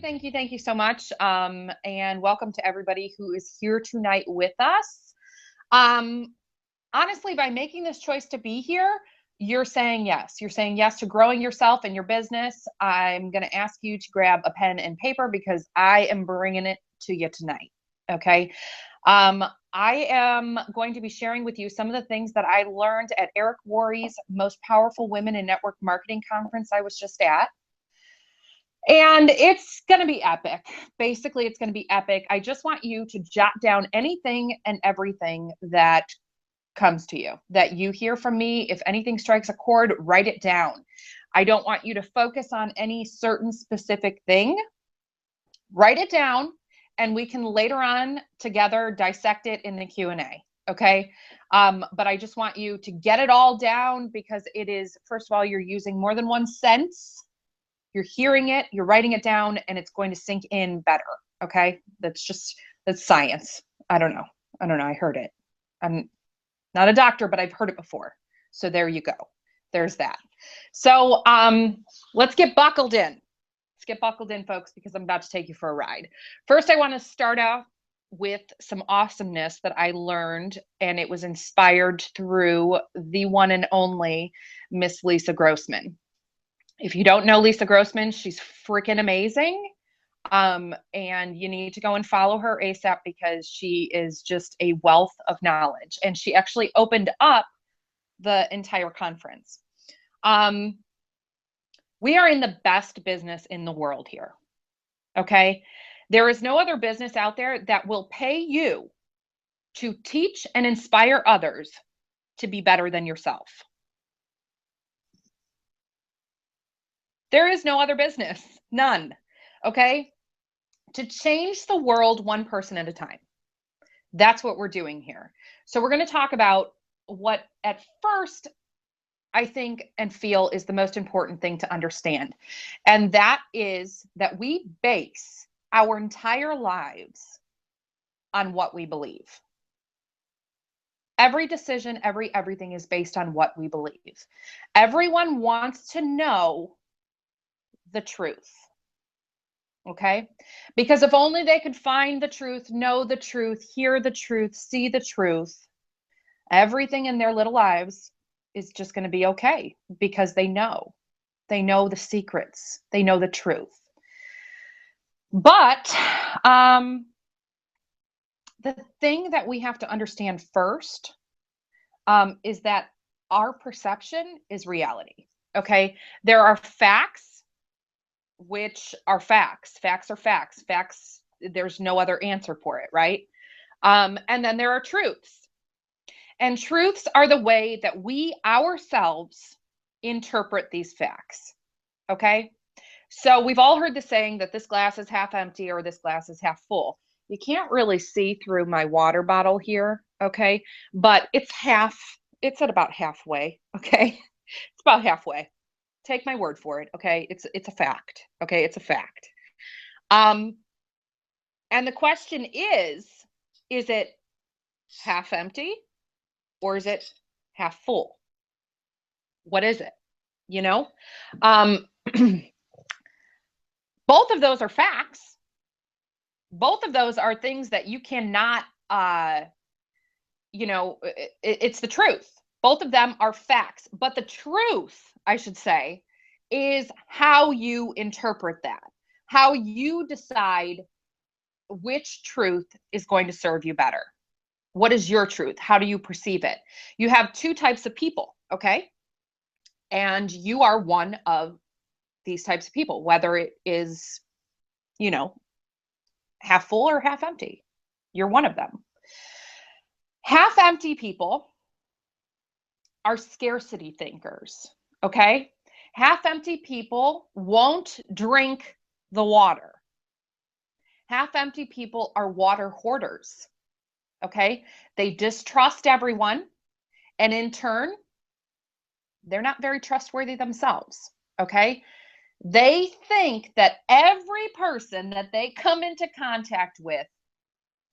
thank you so much. And welcome to everybody who is here tonight with us. Um, Honestly, by making this choice to be here, you're saying yes. You're saying yes to growing yourself and your business. I'm going to ask you to grab a pen and paper because I am bringing it to you tonight. Okay. Um, I am going to be sharing with you some of the things that I learned at Eric Worre's Most Powerful Women in Network Marketing Conference I was just at. And it's going to be epic. Basically, it's going to be epic. I just want you to jot down anything and everything that comes to you, that you hear from me. If anything strikes a chord, write it down. I don't want you to focus on any certain specific thing. Write it down, and we can later on together dissect it in the Q&A. Okay. But I just want you to get it all down because it is, first of all, you're using more than one sense. You're hearing it, you're writing it down, and it's going to sink in better. Okay. That's science. I don't know. I heard it. I'm not a doctor, but I've heard it before. So there you go. There's that. So let's get buckled in. Let's get buckled in, folks, because I'm about to take you for a ride. First, I want to start off with some awesomeness that I learned, and it was inspired through the one and only Miss Lisa Grossman. If you don't know Lisa Grossman, she's freaking amazing. And you need to go and follow her ASAP because she is just a wealth of knowledge. And she actually opened up the entire conference. We are in the best business in the world here. Okay. There is no other business out there that will pay you to teach and inspire others to be better than yourself. There is no other business, none. Okay. To change the world one person at a time. That's what we're doing here. So we're going to talk about what at first I think and feel is the most important thing to understand. And that is that we base our entire lives on what we believe. Every decision, everything is based on what we believe. Everyone wants to know the truth. Okay? Because if only they could find the truth, know the truth, hear the truth, see the truth, everything in their little lives is just going to be okay because they know. They know the secrets. They know the truth. But the thing that we have to understand first is that our perception is reality. Okay? There are facts, which are facts. Facts are facts. Facts, there's no other answer for it, right? And then there are truths. And truths are the way that we ourselves interpret these facts. Okay? So we've all heard the saying that this glass is half empty or this glass is half full. You can't really see through my water bottle here, okay? But it's at about halfway, okay? It's about halfway. Take my word for it, okay? It's a fact, okay? It's a fact. And the question is it half empty or is it half full? What is it? You know? Both of those are facts. Both of those are things that you cannot, it's the truth. Both of them are facts. But the truth, I should say, is how you interpret that, how you decide which truth is going to serve you better. What is your truth? How do you perceive it? You have two types of people, okay? And you are one of these types of people, whether it is, half full or half empty. You're one of them. Half empty people are scarcity thinkers, okay? Half empty people won't drink the water. Half empty people are water hoarders, okay? They distrust everyone, and in turn, they're not very trustworthy themselves, okay? They think that every person that they come into contact with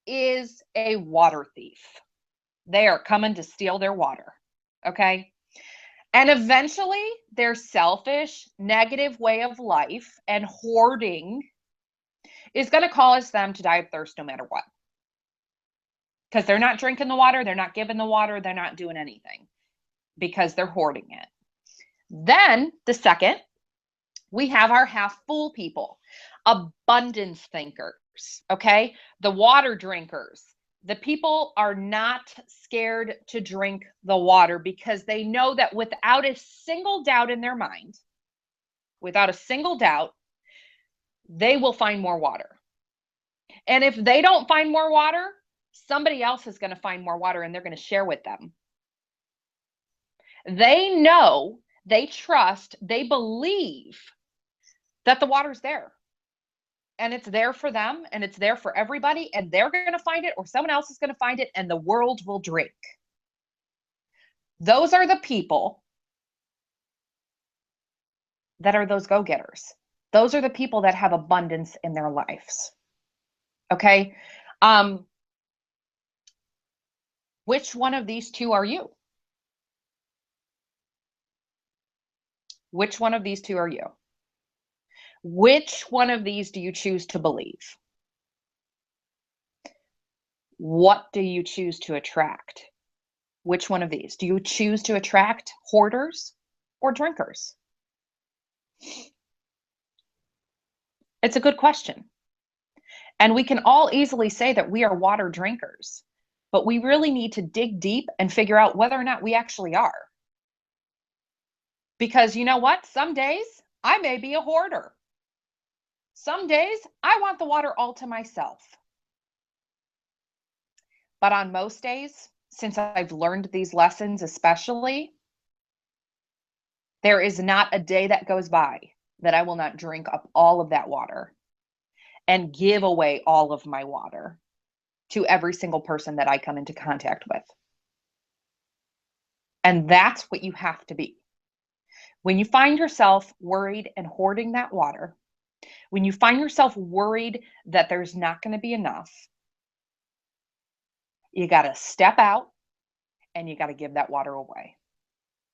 is a water thief. They are coming to steal their water, okay? And eventually, their selfish, negative way of life and hoarding is going to cause them to die of thirst no matter what. Because they're not drinking the water, they're not giving the water, they're not doing anything because they're hoarding it. Then the second, we have our half full people, abundance thinkers, okay? The water drinkers. The people are not scared to drink the water because they know that without a single doubt in their mind, without a single doubt, they will find more water. And if they don't find more water, somebody else is going to find more water and they're going to share with them. They know, they trust, they believe that the water's there. And it's there for them and it's there for everybody, and they're going to find it or someone else is going to find it and the world will drink. Those are the people that are those go-getters. Those are the people that have abundance in their lives. Okay? Which one of these two are you? Which one of these two are you? Which one of these do you choose to believe? What do you choose to attract? Which one of these? Do you choose to attract hoarders or drinkers? It's a good question. And we can all easily say that we are water drinkers, but we really need to dig deep and figure out whether or not we actually are. Because you know what? Some days I may be a hoarder. Some days I want the water all to myself. But on most days, since I've learned these lessons especially, there is not a day that goes by that I will not drink up all of that water and give away all of my water to every single person that I come into contact with. And that's what you have to be. When you find yourself worried and hoarding that water, when you find yourself worried that there's not going to be enough, you got to step out and you got to give that water away,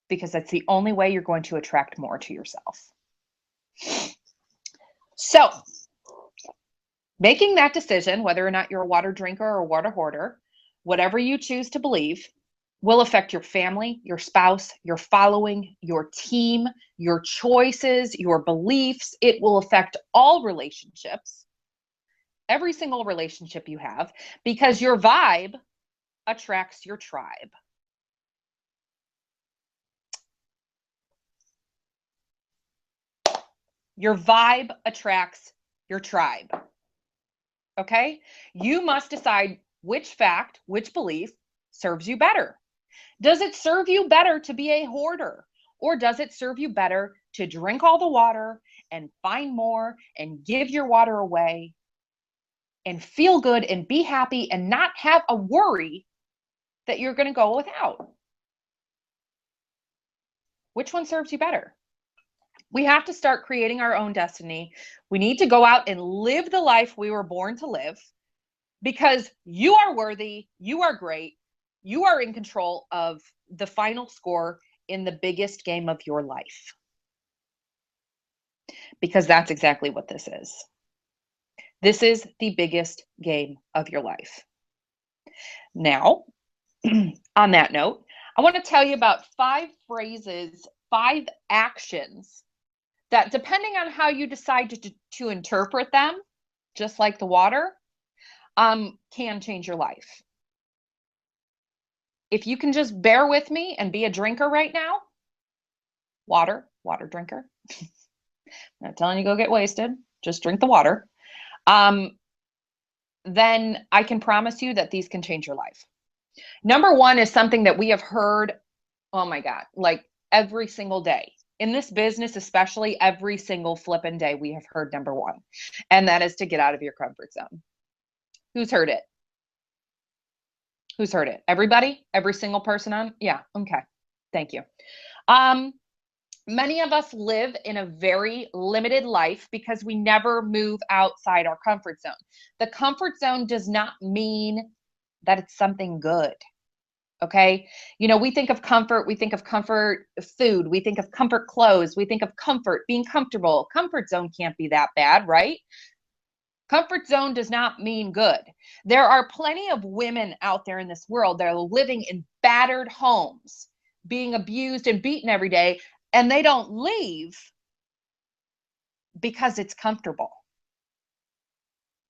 because that's the only way you're going to attract more to yourself. So, making that decision, whether or not you're a water drinker or a water hoarder, whatever you choose to believe, will affect your family, your spouse, your following, your team, your choices, your beliefs. It will affect all relationships, every single relationship you have, because your vibe attracts your tribe. Your vibe attracts your tribe. Okay? You must decide which fact, which belief serves you better. Does it serve you better to be a hoarder? Or does it serve you better to drink all the water and find more and give your water away and feel good and be happy and not have a worry that you're going to go without? Which one serves you better? We have to start creating our own destiny. We need to go out and live the life we were born to live, because you are worthy, you are great, you are in control of the final score in the biggest game of your life. Because that's exactly what this is. This is the biggest game of your life. Now, on that note, I want to tell you about 5 phrases, 5 actions that, depending on how you decide to interpret them, just like the water, can change your life. If you can just bear with me and be a drinker right now, water drinker. I'm not telling you go get wasted, just drink the water. Then I can promise you that these can change your life. Number 1 is something that we have heard, oh my God, like every single day. In this business, especially, every single flippin' day, we have heard number 1, and that is to get out of your comfort zone. Who's heard it? Who's heard it? Everybody? Every single person on? Yeah, okay. Thank you. Many of us live in a very limited life because we never move outside our comfort zone. The comfort zone does not mean that it's something good. Okay. You know, we think of comfort food, we think of comfort clothes, we think of comfort, being comfortable. Comfort zone can't be that bad, right? Comfort zone does not mean good. There are plenty of women out there in this world that are living in battered homes, being abused and beaten every day, and they don't leave because it's comfortable.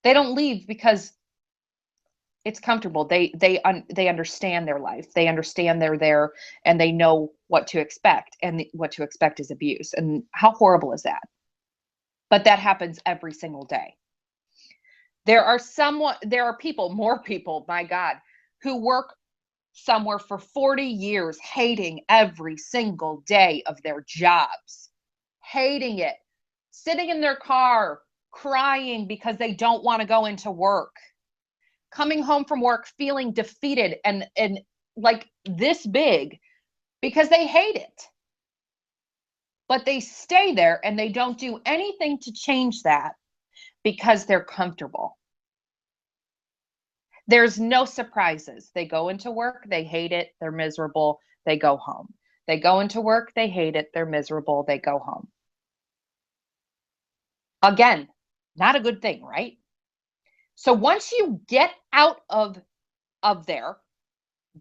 They don't leave because it's comfortable. They understand their life. They understand they're there, and they know what to expect, and what to expect is abuse. And how horrible is that? But that happens every single day. There are people, more people, my God, who work somewhere for 40 years, hating every single day of their jobs, hating it, sitting in their car, crying because they don't want to go into work, coming home from work feeling defeated and like this big because they hate it. But they stay there and they don't do anything to change that because they're comfortable. There's no surprises. They go into work, they hate it, they're miserable, they go home. They go into work, they hate it, they're miserable, they go home. Again, not a good thing, right? So once you get out of there,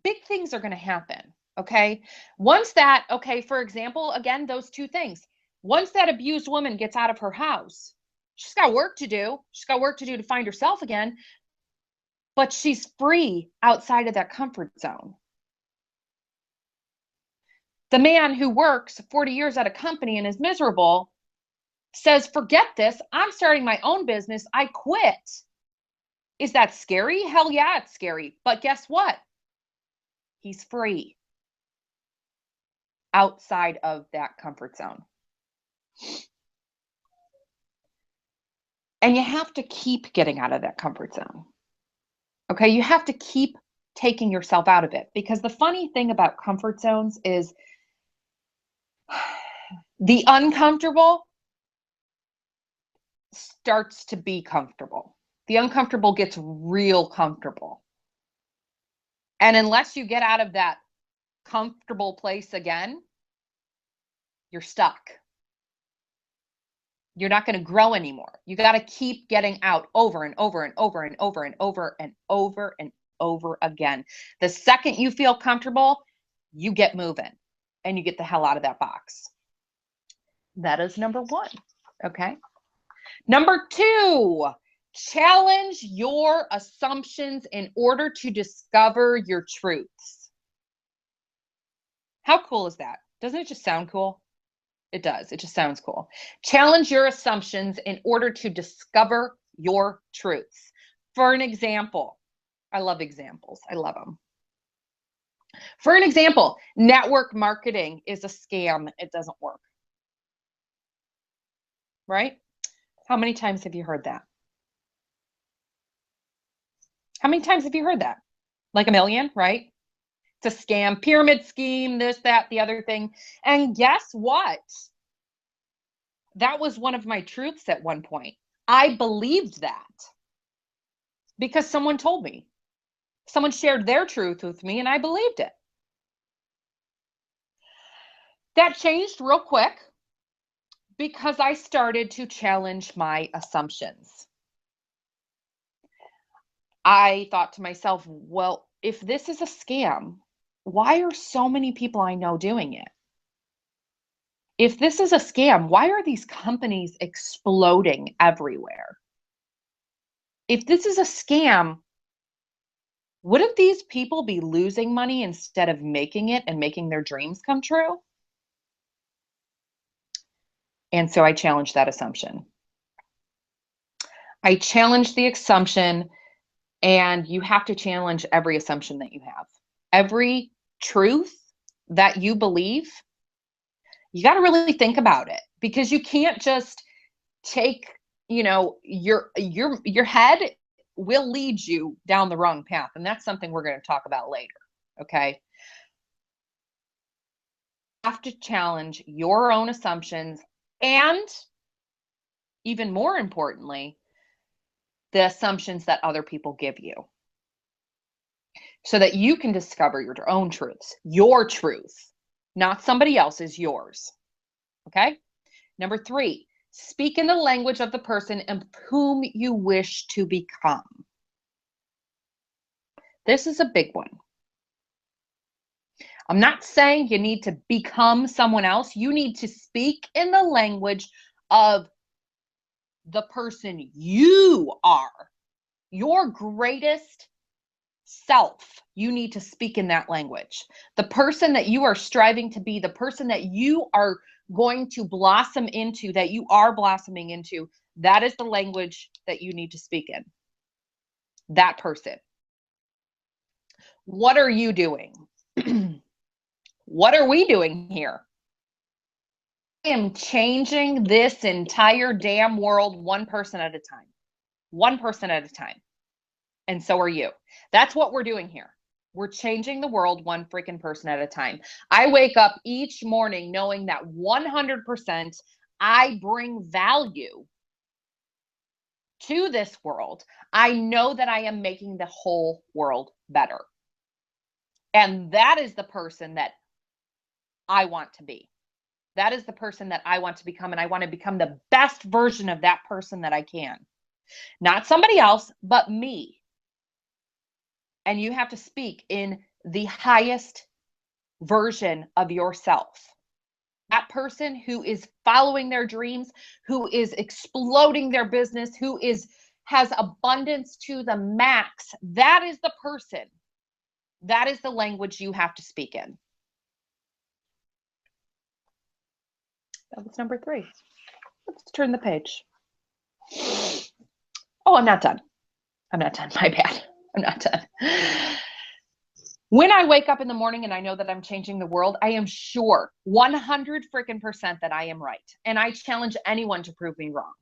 big things are going to happen, okay? Once that, okay, for example, again, those two things. Once that abused woman gets out of her house, she's got work to do. She's got work to do to find herself again, but she's free outside of that comfort zone. The man who works 40 years at a company and is miserable says, forget this, I'm starting my own business, I quit. Is that scary? Hell yeah, it's scary. But guess what? He's free outside of that comfort zone. And you have to keep getting out of that comfort zone. Okay, you have to keep taking yourself out of it, because the funny thing about comfort zones is the uncomfortable starts to be comfortable. The uncomfortable gets real comfortable. And unless you get out of that comfortable place again, you're stuck. You're not going to grow anymore. You got to keep getting out over and over and over and over and over and over and over again. The second you feel comfortable, you get moving and you get the hell out of that box. That is number one. Okay. Number two, challenge your assumptions in order to discover your truths. How cool is that? Doesn't it just sound cool? It does. It just sounds cool. Challenge your assumptions in order to discover your truths. For an example, I love examples. I love them. For an example, network marketing is a scam. It doesn't work. Right? How many times have you heard that? How many times have you heard that? Like a million, right? It's a scam, pyramid scheme, this, that, the other thing. And guess what? That was one of my truths at one point. I believed that because someone told me. Someone shared their truth with me and I believed it. That changed real quick because I started to challenge my assumptions. I thought to myself, well, if this is a scam, why are so many people I know doing it? If this is a scam, why are these companies exploding everywhere? If this is a scam, wouldn't these people be losing money instead of making it and making their dreams come true? And so I challenged that assumption. I challenged the assumption, and you have to challenge every assumption that you have. Every truth that you believe, you got to really think about it, because you can't just take, your head will lead you down the wrong path. And that's something we're going to talk about later. Okay. You have to challenge your own assumptions, and even more importantly, the assumptions that other people give you, so that you can discover your own truths, your truth, not somebody else's, yours. Okay. Number three, Speak in the language of the person of whom you wish to become. This is a big one. I'm not saying you need to become someone else. You need to speak in the language of the person you are, your greatest self. You need to speak in that language. The person that you are striving to be, the person that you are going to blossom into, that you are blossoming into, that is the language that you need to speak in. That person. What are you doing? What are we doing here? I am changing this entire damn world one person at a time. One person at a time. And so are you. That's what we're doing here. We're changing the world one freaking person at a time. I wake up each morning knowing that 100% I bring value to this world. I know that I am making the whole world better. And that is the person that I want to be. That is the person that I want to become. And I want to become the best version of that person that I can. Not somebody else, but me. And you have to speak in the highest version of yourself. That person who is following their dreams, who is exploding their business, who has abundance to the max, that is the person. That is the language you have to speak in. That was number 3. Let's turn the page. Oh, I'm not done. I'm not done. My bad. I'm not done. When I wake up in the morning and I know that I'm changing the world, I am sure 100% that I am right. And I challenge anyone to prove me wrong.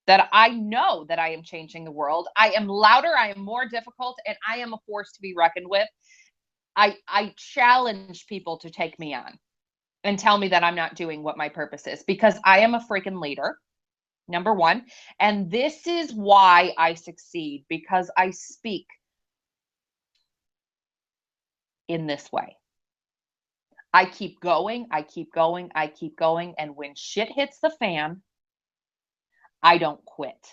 That I know that I am changing the world. I am louder, I am more difficult, and I am a force to be reckoned with. I challenge people to take me on and tell me that I'm not doing what my purpose is, because I am a freaking leader. Number 1. And this is why I succeed, because I speak in this way. I keep going, I keep going, I keep going. And when shit hits the fan, I don't quit.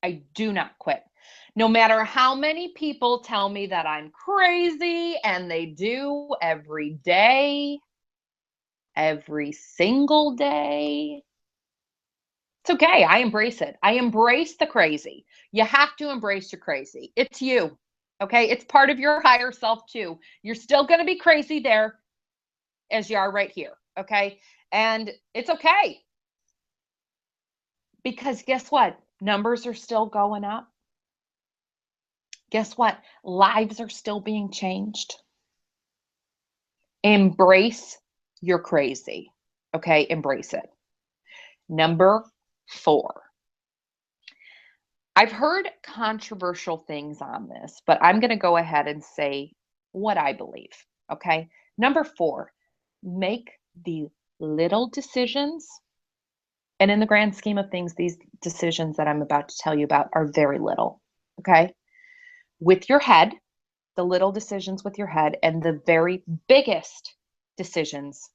I do not quit. No matter how many people tell me that I'm crazy, and they do every day, every single day. It's okay. I embrace it. I embrace the crazy. You have to embrace your crazy. It's you. Okay. It's part of your higher self too. You're still going to be crazy there as you are right here. Okay. And it's okay. Because guess what? Numbers are still going up. Guess what? Lives are still being changed. Embrace your crazy. Okay. Embrace it. Number 4. I've heard controversial things on this, but I'm going to go ahead and say what I believe. Okay. Number 4, make the little decisions. And in the grand scheme of things, these decisions that I'm about to tell you about are very little. Okay. With your head, the little decisions with your head, and the very biggest decisions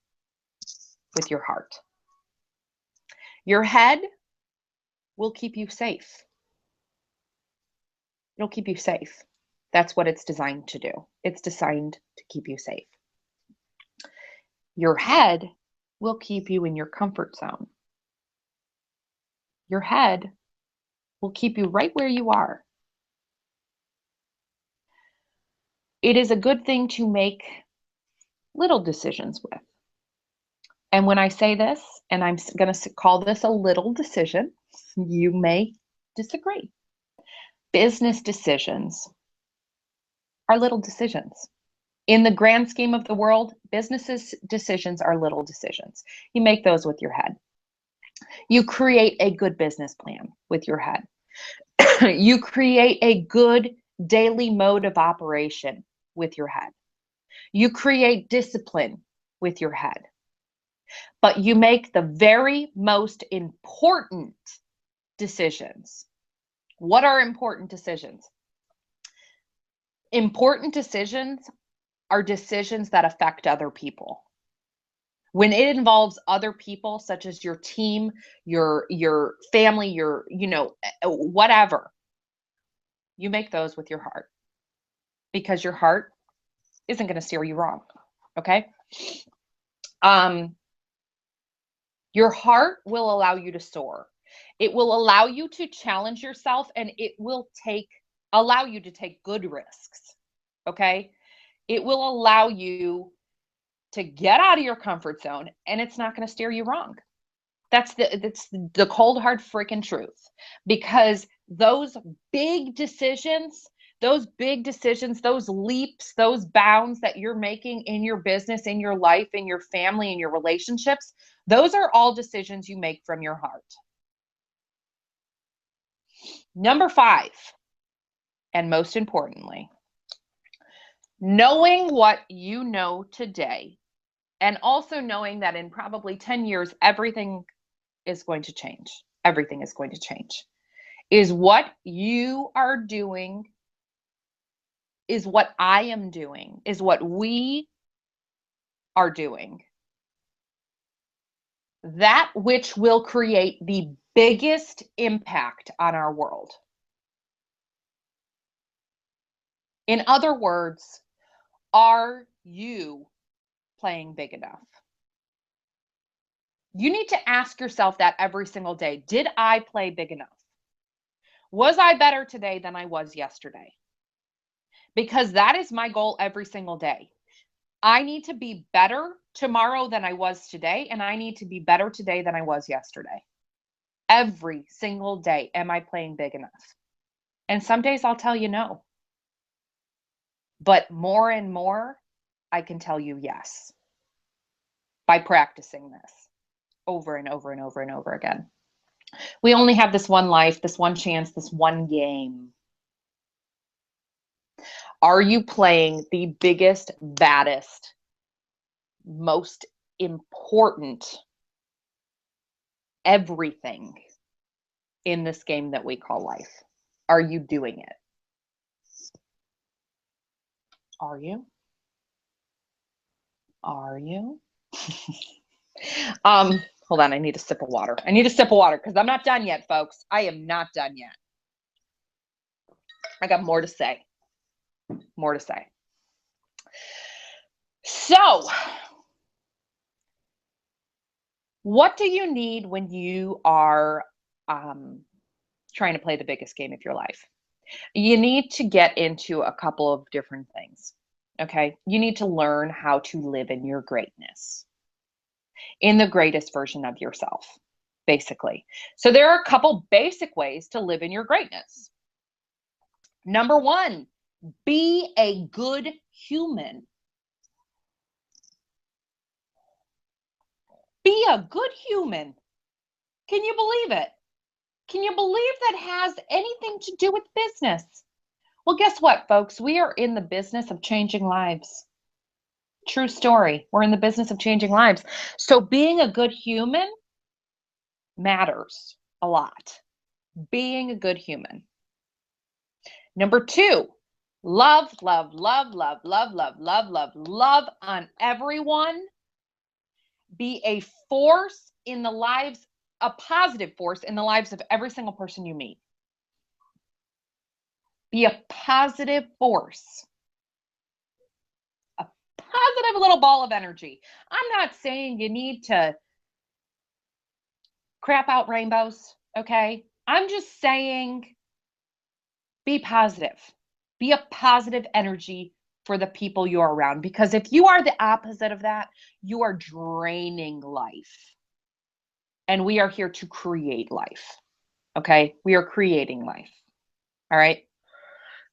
with your heart. Your head will keep you safe. It'll keep you safe. That's what it's designed to do. It's designed to keep you safe. Your head will keep you in your comfort zone. Your head will keep you right where you are. It is a good thing to make little decisions with. And when I say this, and I'm going to call this a little decision, you may disagree. Business decisions are little decisions. In the grand scheme of the world, business decisions are little decisions. You make those with your head. You create a good business plan with your head. You create a good daily mode of operation with your head. You create discipline with your head. But you make the very most important decisions. What are important decisions? Important decisions are decisions that affect other people. When it involves other people, such as your team, your family, your, whatever, you make those with your heart, because your heart isn't going to steer you wrong. Okay. Your heart will allow you to soar. It will allow you to challenge yourself, and it will allow you to take good risks. Okay. It will allow you to get out of your comfort zone, and it's not going to steer you wrong. That's the cold hard freaking truth. Because those big decisions, those leaps, those bounds that you're making in your business, in your life, in your family, in your relationships, those are all decisions you make from your heart. Number 5, and most importantly, knowing what you know today, and also knowing that in probably 10 years, everything is going to change. Everything is going to change. Is what you are doing, is what I am doing, is what we are doing, that which will create the biggest impact on our world. In other words, are you playing big enough? You need to ask yourself that every single day. Did I play big enough? Was I better today than I was yesterday? Because that is my goal every single day. I need to be better tomorrow than I was today, and I need to be better today than I was yesterday. Every single day, am I playing big enough? And some days I'll tell you no. But more and more, I can tell you yes, by practicing this over and over and over and over again. We only have this one life, this one chance, this one game. Are you playing the biggest, baddest, most important everything in this game that we call life? Are you doing it? Are you? Are you? Hold on, I need a sip of water. I need a sip of water because I'm not done yet, folks. I am not done yet. I got more to say. More to say. So, what do you need when you are trying to play the biggest game of your life? You need to get into a couple of different things. Okay. You need to learn how to live in your greatness, in the greatest version of yourself, basically. So there are a couple basic ways to live in your greatness. Number 1, be a good human. Be a good human. Can you believe it? Can you believe that has anything to do with business? Well, guess what, folks? We are in the business of changing lives. True story. We're in the business of changing lives. So being a good human matters a lot. Being a good human. Number 2, love, love, love, love, love, love, love, love, love on everyone. Be a force in the lives, a positive force in the lives of every single person you meet. Be a positive force. A positive little ball of energy. I'm not saying you need to crap out rainbows, okay? I'm just saying be positive. Be a positive energy for the people you're around. Because if you are the opposite of that, you are draining life. And we are here to create life. Okay? We are creating life. All right?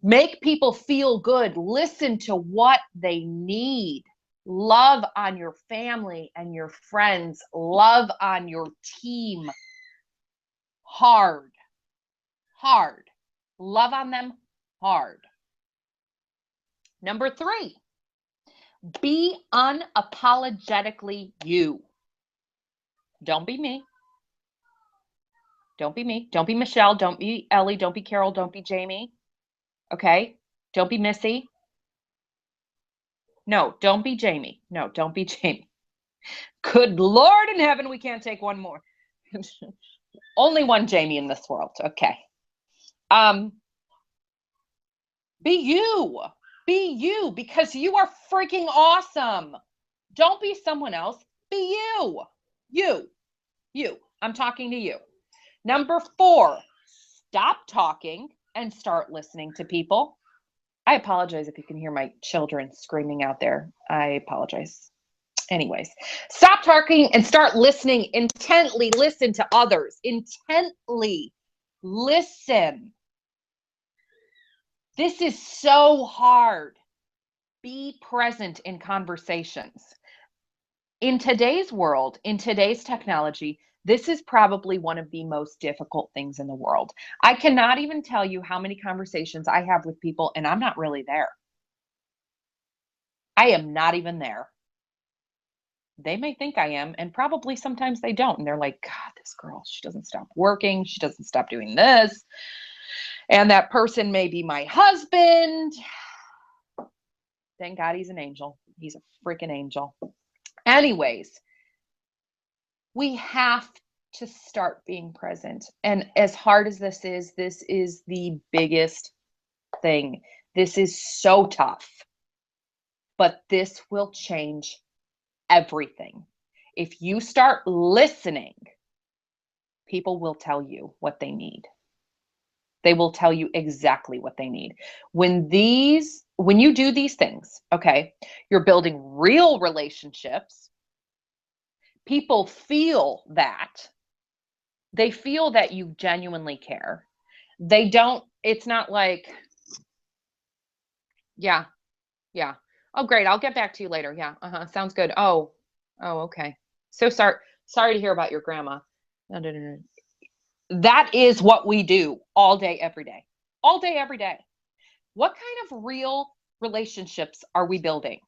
Make people feel good. Listen to what they need. Love on your family and your friends. Love on your team. Hard. Hard. Love on them hard. Number 3, be unapologetically you. Don't be me. Don't be me. Don't be Michelle. Don't be Ellie. Don't be Carol. Don't be Jamie. Okay? Don't be Missy. No, don't be Jamie. No, don't be Jamie. Good Lord in heaven, we can't take one more. Only one Jamie in this world. Okay. Be you. Be you, because you are freaking awesome. Don't be someone else. Be you. You. I'm talking to you. Number 4, stop talking and start listening to people. I apologize if you can hear my children screaming out there. I apologize. Anyways, stop talking and start listening intently. Listen to others. Intently listen. This is so hard. Be present in conversations. In today's world, in today's technology, this is probably one of the most difficult things in the world. I cannot even tell you how many conversations I have with people and I'm not really there. I am not even there. They may think I am, and probably sometimes they don't. And they're like, God, this girl, she doesn't stop working. She doesn't stop doing this. And that person may be my husband. Thank God he's an angel. He's a freaking angel. Anyways, we have to start being present. And as hard as this is the biggest thing. This is so tough. But this will change everything. If you start listening, people will tell you what they need. They will tell you exactly what they need. When you do these things, okay, you're building real relationships. People feel that. They feel that you genuinely care. It's not like, yeah. Oh, great. I'll get back to you later. Yeah. Sounds good. Oh, okay. So sorry to hear about your grandma. No. That is what we do all day, every day. All day, every day. What kind of real relationships are we building?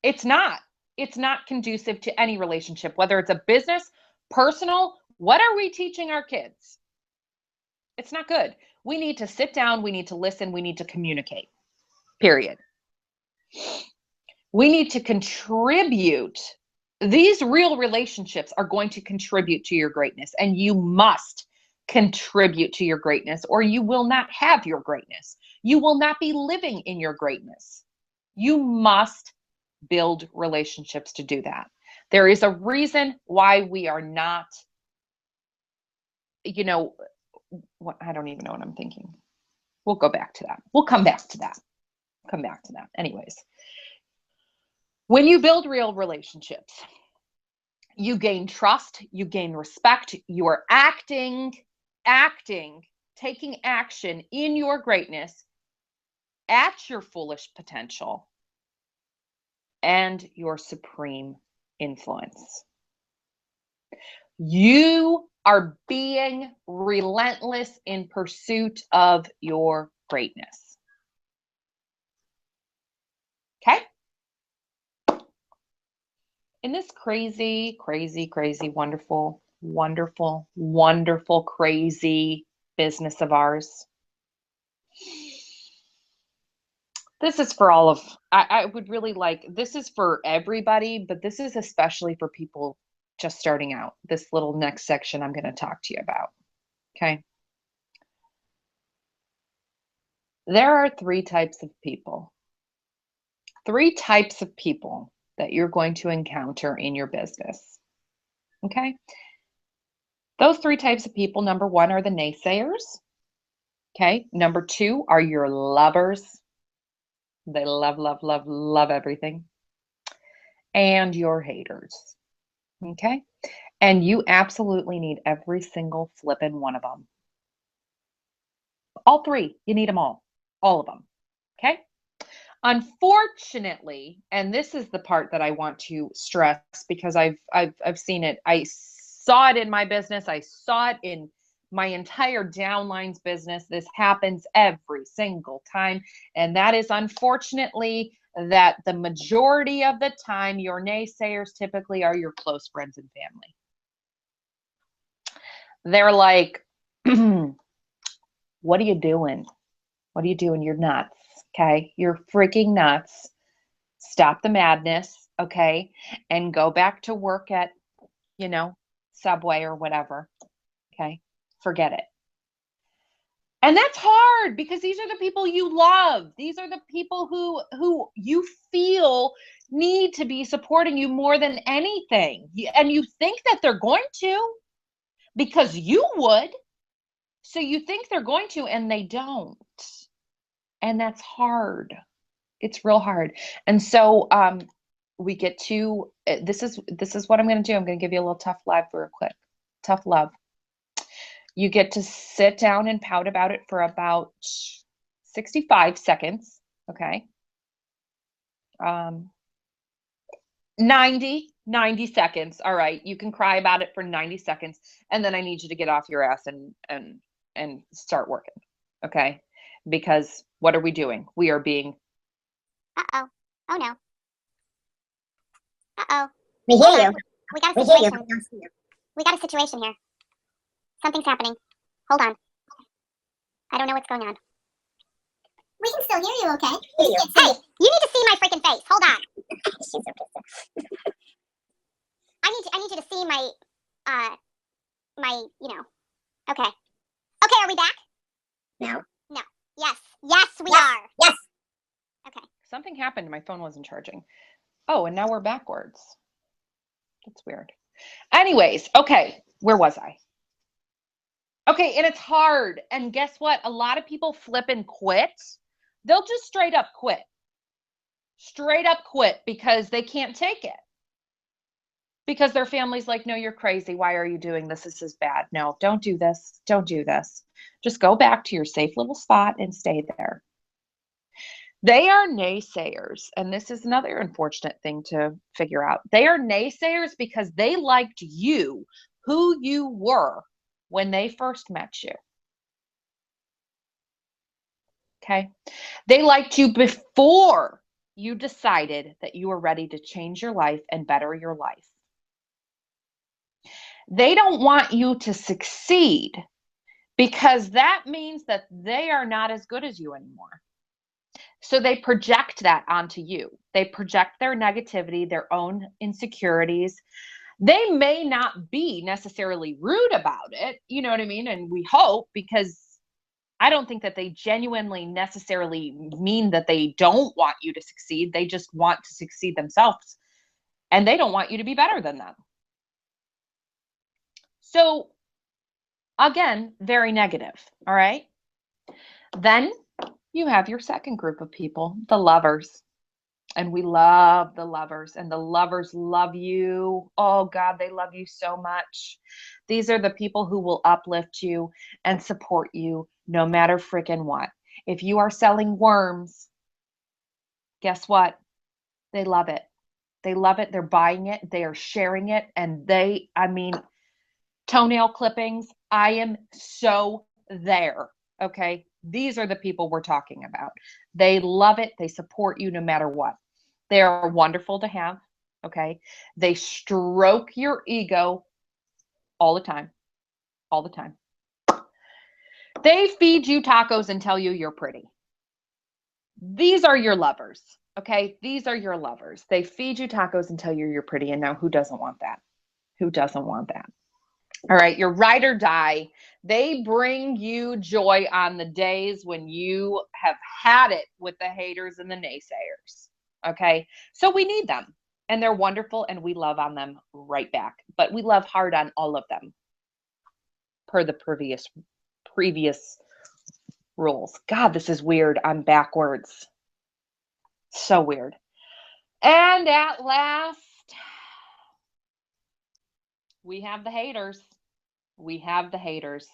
It's not. It's not conducive to any relationship, whether it's a business, personal. What are we teaching our kids? It's not good. We need to sit down. We need to listen. We need to communicate. Period. We need to contribute. These real relationships are going to contribute to your greatness, and you must contribute to your greatness, or you will not have your greatness. You will not be living in your greatness. You must build relationships to do that. There is a reason why we are not, I don't even know what I'm thinking. We'll go back to that. We'll come back to that. Anyways, when you build real relationships, you gain trust, you gain respect, you are acting, taking action in your greatness at your fullest potential and your supreme influence. You are being relentless in pursuit of your greatness. Okay? In this crazy, wonderful, crazy business of ours, this is for all of, I would really like, this is for everybody, but this is especially for people just starting out. This little next section I'm going to talk to you about. Okay. There are 3 types of people. 3 types of people that you're going to encounter in your business. Okay. Those 3 types of people, number 1 are the naysayers. Okay. Number 2 are your lovers. They love everything. And your haters. Okay. And you absolutely need every single flippin' one of them. All 3. You need them all of them. Okay. Unfortunately, and this is the part that I want to stress because I've seen it. I saw it in my business. I saw it in my entire downlines business. This happens every single time. And that is unfortunately that the majority of the time, your naysayers typically are your close friends and family. They're like, what are you doing? You're nuts. Okay. You're freaking nuts. Stop the madness. okay? And go back to work at, Subway or whatever, okay? Forget it. And that's hard because these are the people you love. These are the people who you feel need to be supporting you more than anything. And you think that they're going to because you would. So you think they're going to and they don't. And that's hard. It's real hard. And so we get to this is what I'm going to do. I'm going to give you a little tough love real quick. Tough love. You get to sit down and pout about it for about 65 seconds, okay? 90 seconds. All right, you can cry about it for 90 seconds, and then I need you to get off your ass and start working, okay? Because what are we doing? We are being... Uh-oh. Oh, no. Uh-oh. We hear you. We got a We hear you. situation. We got a situation here. Something's happening. Hold on. I don't know what's going on. We can still hear you, okay? Hey, you need to see my freaking face. Hold on. She's so pissed. I need you to see my, okay. Okay, are we back? No. Yes. Yes, we are. Yes. Okay. Something happened. My phone wasn't charging. Oh, and now we're backwards. That's weird. Anyways, okay, where was I? Okay, and it's hard. And guess what? A lot of people flip and quit. They'll just straight up quit. Straight up quit because they can't take it. Because their family's like, no, you're crazy. Why are you doing this? This is bad. No, don't do this. Don't do this. Just go back to your safe little spot and stay there. They are naysayers. And this is another unfortunate thing to figure out. They are naysayers because they liked you, who you were when they first met you. Okay? They liked you before you decided that you were ready to change your life and better your life. They don't want you to succeed because that means that they are not as good as you anymore. So they project that onto you. They project their negativity, their own insecurities. They may not be necessarily rude about it, you know what I mean? And we hope, because I don't think that they genuinely necessarily mean that they don't want you to succeed. They just want to succeed themselves. And they don't want you to be better than them. So again, very negative, all right? Then you have your second group of people, the lovers. And we love the lovers, and the lovers love you. Oh God, they love you so much. These are the people who will uplift you and support you no matter freaking what. If you are selling worms, guess what? They love it. They love it. They're buying it. They are sharing it. And toenail clippings, I am so there. Okay. These are the people we're talking about. They love it. They support you no matter what. They are wonderful to have. Okay. They stroke your ego all the time. All the time. They feed you tacos and tell you you're pretty. These are your lovers. Okay. These are your lovers. They feed you tacos and tell you you're pretty. And now who doesn't want that? Who doesn't want that? All right, your ride or die. They bring you joy on the days when you have had it with the haters and the naysayers. Okay, so we need them, and they're wonderful, and we love on them right back. But we love hard on all of them, per the previous rules. God, this is weird. I'm backwards. So weird. And at last, we have the haters. We have the haters.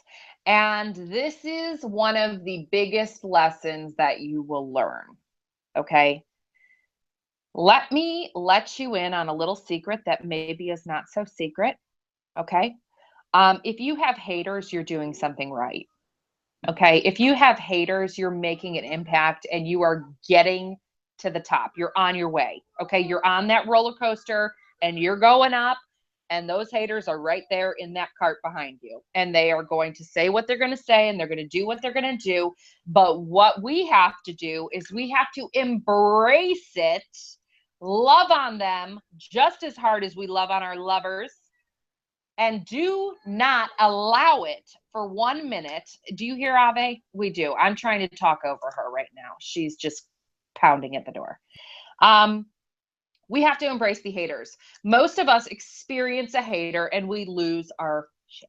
And this is one of the biggest lessons that you will learn. Okay. Let me let you in on a little secret that maybe is not so secret. Okay. If you have haters, you're doing something right. Okay. If you have haters, you're making an impact and you are getting to the top. You're on your way. Okay. You're on that roller coaster and you're going up. And those haters are right there in that cart behind you. And they are going to say what they're going to say and they're going to do what they're going to do. But what we have to do is we have to embrace it love on them just as hard as we love on our lovers, and do not allow it for 1 minute. Do you hear Ave? We do. I'm trying to talk over her right now. She's just pounding at the door. We have to embrace the haters. Most of us experience a hater and we lose our shit.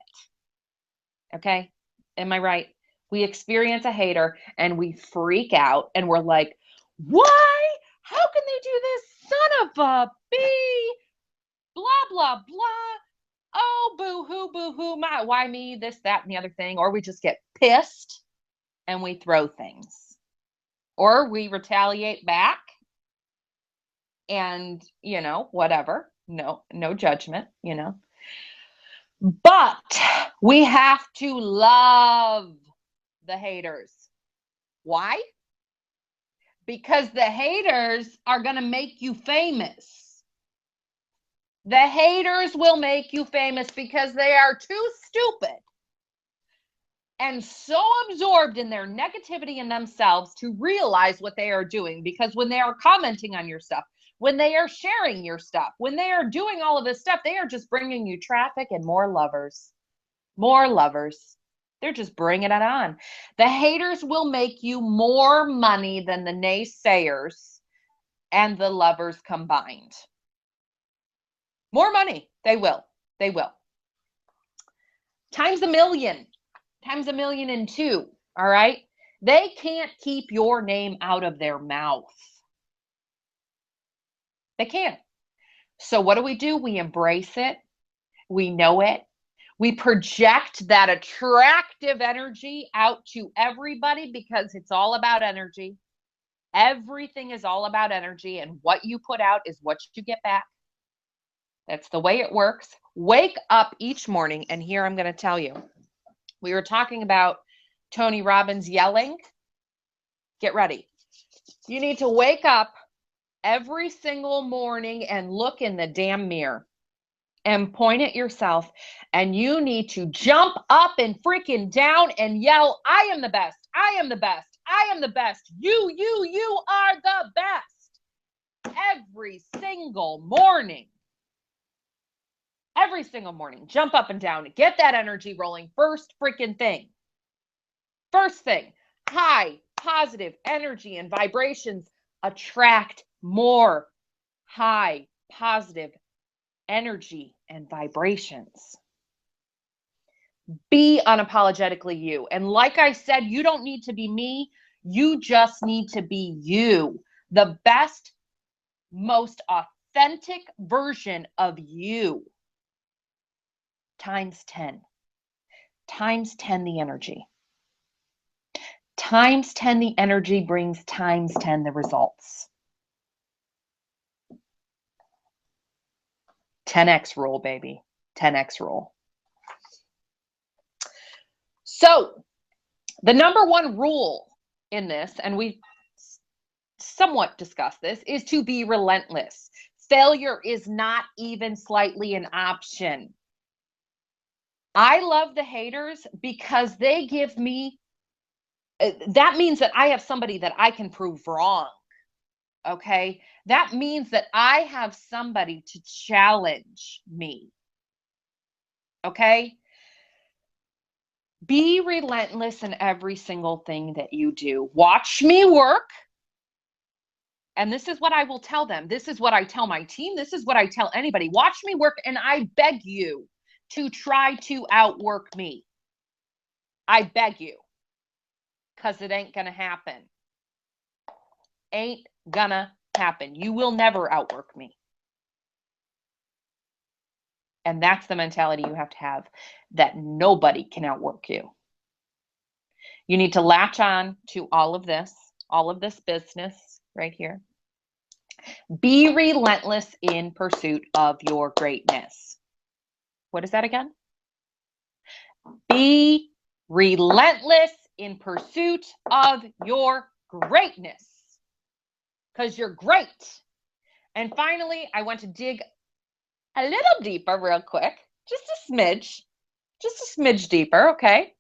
Okay? Am I right? We experience a hater and we freak out and we're like, why? How can they do this? Son of a bee. Blah, blah, blah. Oh, boo-hoo, why me? This, that, and the other thing. Or we just get pissed and we throw things. Or we retaliate back and, whatever. No judgment, But we have to love the haters. Why? Because the haters are going to make you famous. The haters will make you famous because they are too stupid and so absorbed in their negativity in themselves to realize what they are doing. Because when they are commenting on your stuff, when they are sharing your stuff, when they are doing all of this stuff, they are just bringing you traffic and more lovers. More lovers. They're just bringing it on. The haters will make you more money than the naysayers and the lovers combined. More money. They will. They will. Times a million. Times a million and two. All right? They can't keep your name out of their mouth. They can't. So what do? We embrace it. We know it. We project that attractive energy out to everybody because it's all about energy. Everything is all about energy, and what you put out is what you get back. That's the way it works. Wake up each morning, and here I'm going to tell you. We were talking about Tony Robbins yelling. Get ready. You need to wake up every single morning and look in the damn mirror and point at yourself, and you need to jump up and freaking down and yell, I am the best. I am the best. I am the best. You are the best. Every single morning. Every single morning. Jump up and down. Get that energy rolling. First freaking thing. First thing. High, positive energy and vibrations attract more high, positive energy and vibrations. Be unapologetically you. And like I said, you don't need to be me. You just need to be you. The best, most authentic version of you. Times 10. Times 10 the energy. Times 10 the energy brings times 10 the results. 10x rule, baby. 10x rule. So, the number one rule in this, and we somewhat discussed this, is to be relentless. Failure is not even slightly an option. I love the haters because they give me, that means that I have somebody that I can prove wrong. Okay? That means that I have somebody to challenge me. Okay? Be relentless in every single thing that you do. Watch me work. And this is what I will tell them. This is what I tell my team. This is what I tell anybody. Watch me work, and I beg you to try to outwork me. I beg you. Because it ain't going to happen. Ain't gonna happen. You will never outwork me. And that's the mentality you have to have, that nobody can outwork you. You need to latch on to all of this business right here. Be relentless in pursuit of your greatness. What is that again? Be relentless in pursuit of your greatness. Because you're great. And finally, I want to dig a little deeper real quick. Just a smidge deeper, okay?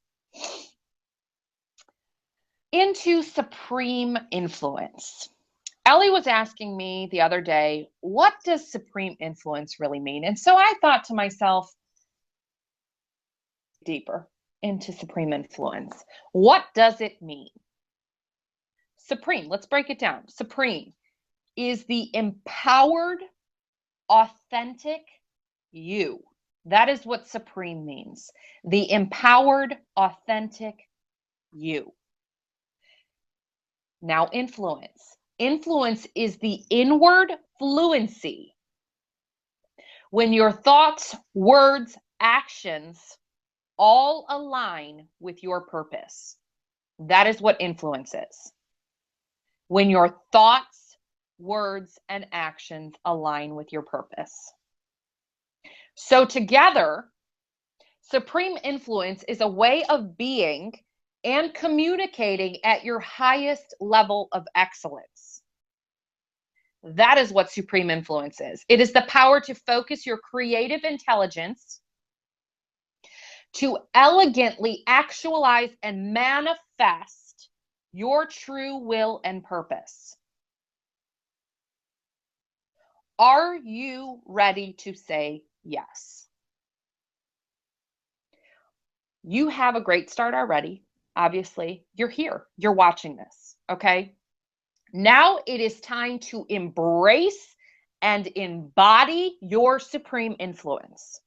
Into supreme influence. Ellie was asking me the other day, what does supreme influence really mean? And so I thought to myself, deeper into supreme influence. What does it mean? Supreme, let's break it down. Supreme is the empowered, authentic you. That is what supreme means. The empowered, authentic you. Now, influence. Influence is the inward fluency. When your thoughts, words, actions all align with your purpose. That is what influence is. When your thoughts, words, and actions align with your purpose. So together, supreme influence is a way of being and communicating at your highest level of excellence. That is what supreme influence is. It is the power to focus your creative intelligence to elegantly actualize and manifest your true will and purpose. Are you ready to say yes? You have a great start already. Obviously, you're here. You're watching this, okay? Now it is time to embrace and embody your supreme influence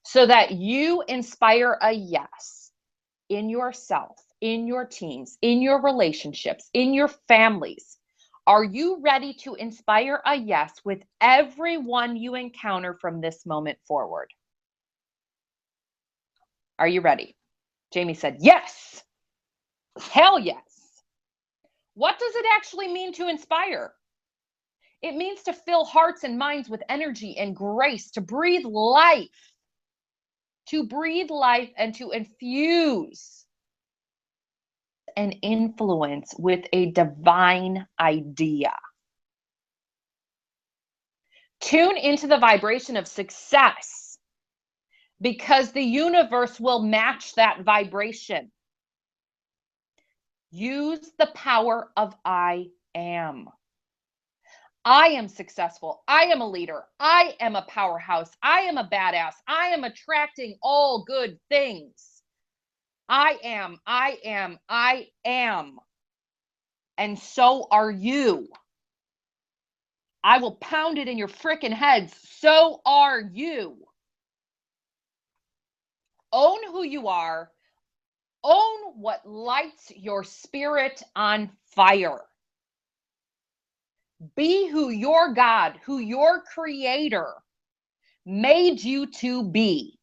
so that you inspire a yes in yourself, in your teams, in your relationships, in your families. Are you ready to inspire a yes with everyone you encounter from this moment forward? Are you ready? Jamie said, yes. Hell yes. What does it actually mean to inspire? It means to fill hearts and minds with energy and grace, to breathe life and to infuse an influence with a divine idea. Tune into the vibration of success because the universe will match that vibration. Use the power of I am. I am successful. I am a leader. I am a powerhouse. I am a badass. I am attracting all good things. I am. And so are you. I will pound it in your frickin' heads. So are you. Own who you are. Own what lights your spirit on fire. Be who your God, who your creator made you to be.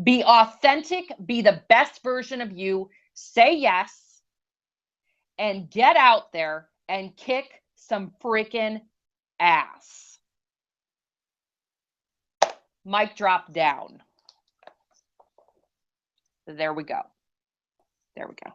Be authentic, be the best version of you. Say yes, and get out there and kick some freaking ass. Mic drop down. There we go. There we go.